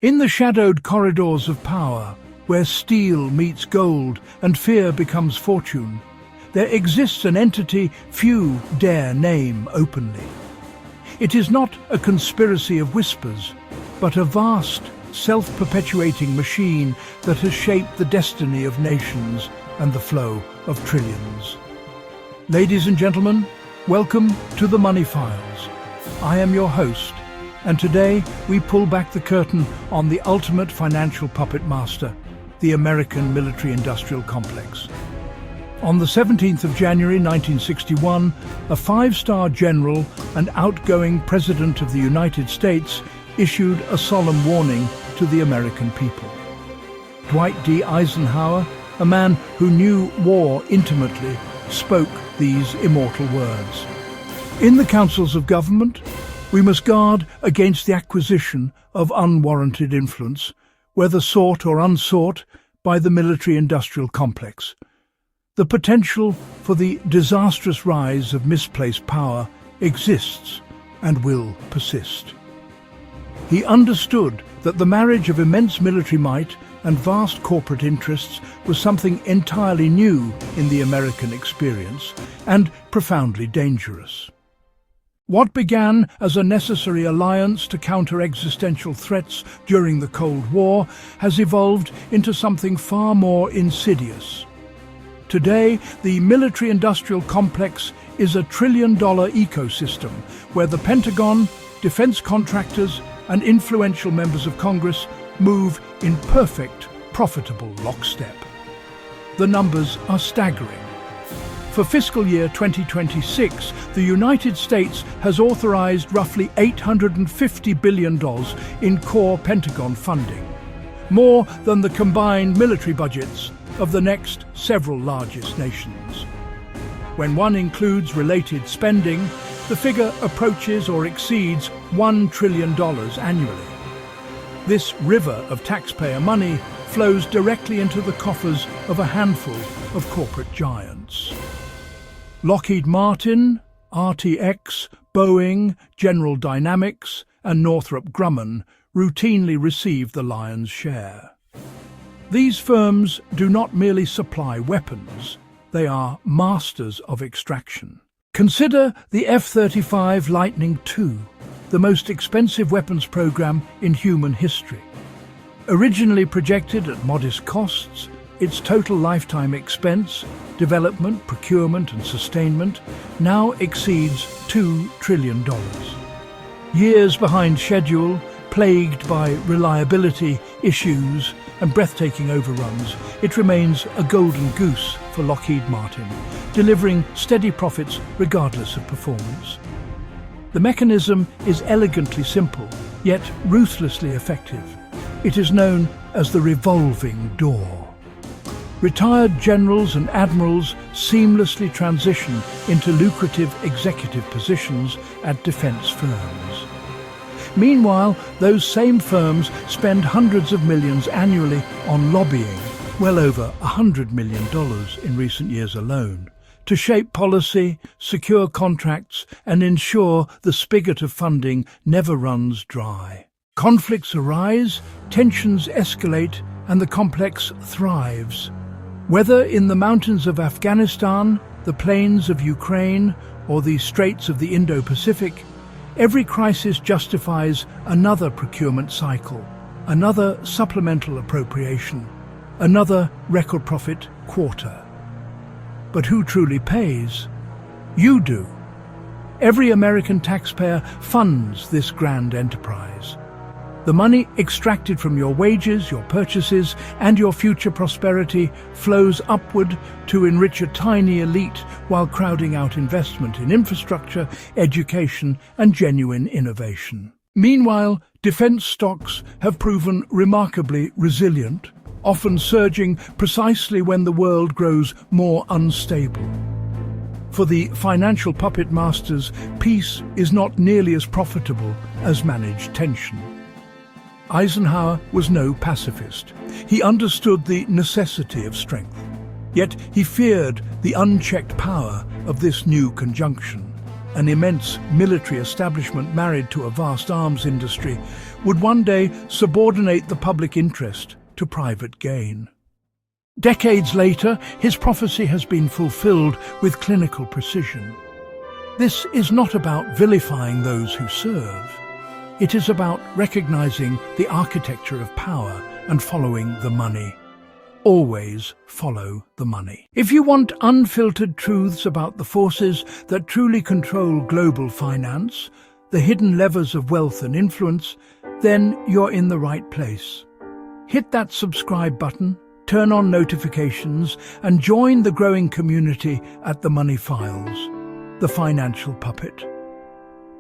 In the shadowed corridors of power, where steel meets gold and fear becomes fortune, there exists an entity few dare name openly. It is not a conspiracy of whispers, but a vast, self-perpetuating machine that has shaped the destiny of nations and the flow of trillions. Ladies and gentlemen, welcome to the Money Files. I am your host, and today we pull back the curtain on the ultimate financial puppet master, the American military-industrial complex. On the 17th of January 1961, a five-star general and outgoing President of the United States issued a solemn warning to the American people. Dwight D. Eisenhower, a man who knew war intimately, spoke these immortal words. In the councils of government, we must guard against the acquisition of unwarranted influence, whether sought or unsought, by the military-industrial complex. The potential for the disastrous rise of misplaced power exists and will persist. He understood that the marriage of immense military might and vast corporate interests was something entirely new in the American experience and profoundly dangerous. What began as a necessary alliance to counter existential threats during the Cold War has evolved into something far more insidious. Today, the military-industrial complex is a trillion-dollar ecosystem where the Pentagon, defense contractors, and influential members of Congress move in perfect, profitable lockstep. The numbers are staggering. For fiscal year 2026, the United States has authorized roughly $850 billion in core Pentagon funding, more than the combined military budgets of the next several largest nations. When one includes related spending, the figure approaches or exceeds $1 trillion annually. This river of taxpayer money flows directly into the coffers of a handful of corporate giants. Lockheed Martin, RTX, Boeing, General Dynamics, and Northrop Grumman routinely receive the lion's share. These firms do not merely supply weapons, they are masters of extraction. Consider the F-35 Lightning II, the most expensive weapons program in human history. Originally projected at modest costs, its total lifetime expense, development, procurement and sustainment, now exceeds $2 trillion. Years behind schedule, plagued by reliability issues and breathtaking overruns, it remains a golden goose for Lockheed Martin, delivering steady profits regardless of performance. The mechanism is elegantly simple, yet ruthlessly effective. It is known as the Revolving Door. Retired generals and admirals seamlessly transition into lucrative executive positions at defense firms. Meanwhile, those same firms spend hundreds of millions annually on lobbying, well over $100 million in recent years alone, to shape policy, secure contracts, and ensure the spigot of funding never runs dry. Conflicts arise, tensions escalate, and the complex thrives. Whether in the mountains of Afghanistan, the plains of Ukraine, or the straits of the Indo-Pacific, every crisis justifies another procurement cycle, another supplemental appropriation, another record profit quarter. But who truly pays? You do. Every American taxpayer funds this grand enterprise. The money extracted from your wages, your purchases, and your future prosperity flows upward to enrich a tiny elite while crowding out investment in infrastructure, education, and genuine innovation. Meanwhile, defense stocks have proven remarkably resilient, often surging precisely when the world grows more unstable. For the financial puppet masters, peace is not nearly as profitable as managed tension. Eisenhower was no pacifist. He understood the necessity of strength. Yet he feared the unchecked power of this new conjunction, an immense military establishment married to a vast arms industry, would one day subordinate the public interest to private gain. Decades later, his prophecy has been fulfilled with clinical precision. This is not about vilifying those who serve. It is about recognizing the architecture of power and following the money. Always follow the money. If you want unfiltered truths about the forces that truly control global finance, the hidden levers of wealth and influence, then you're in the right place. Hit that subscribe button, turn on notifications, and join the growing community at The Money Files, the financial puppet.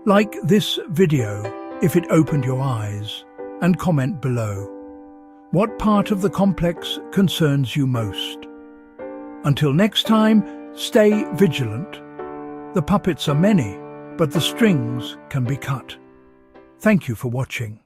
Like this video if it opened your eyes, and comment below. What part of the complex concerns you most? Until next time, stay vigilant. The puppets are many, but the strings can be cut. Thank you for watching.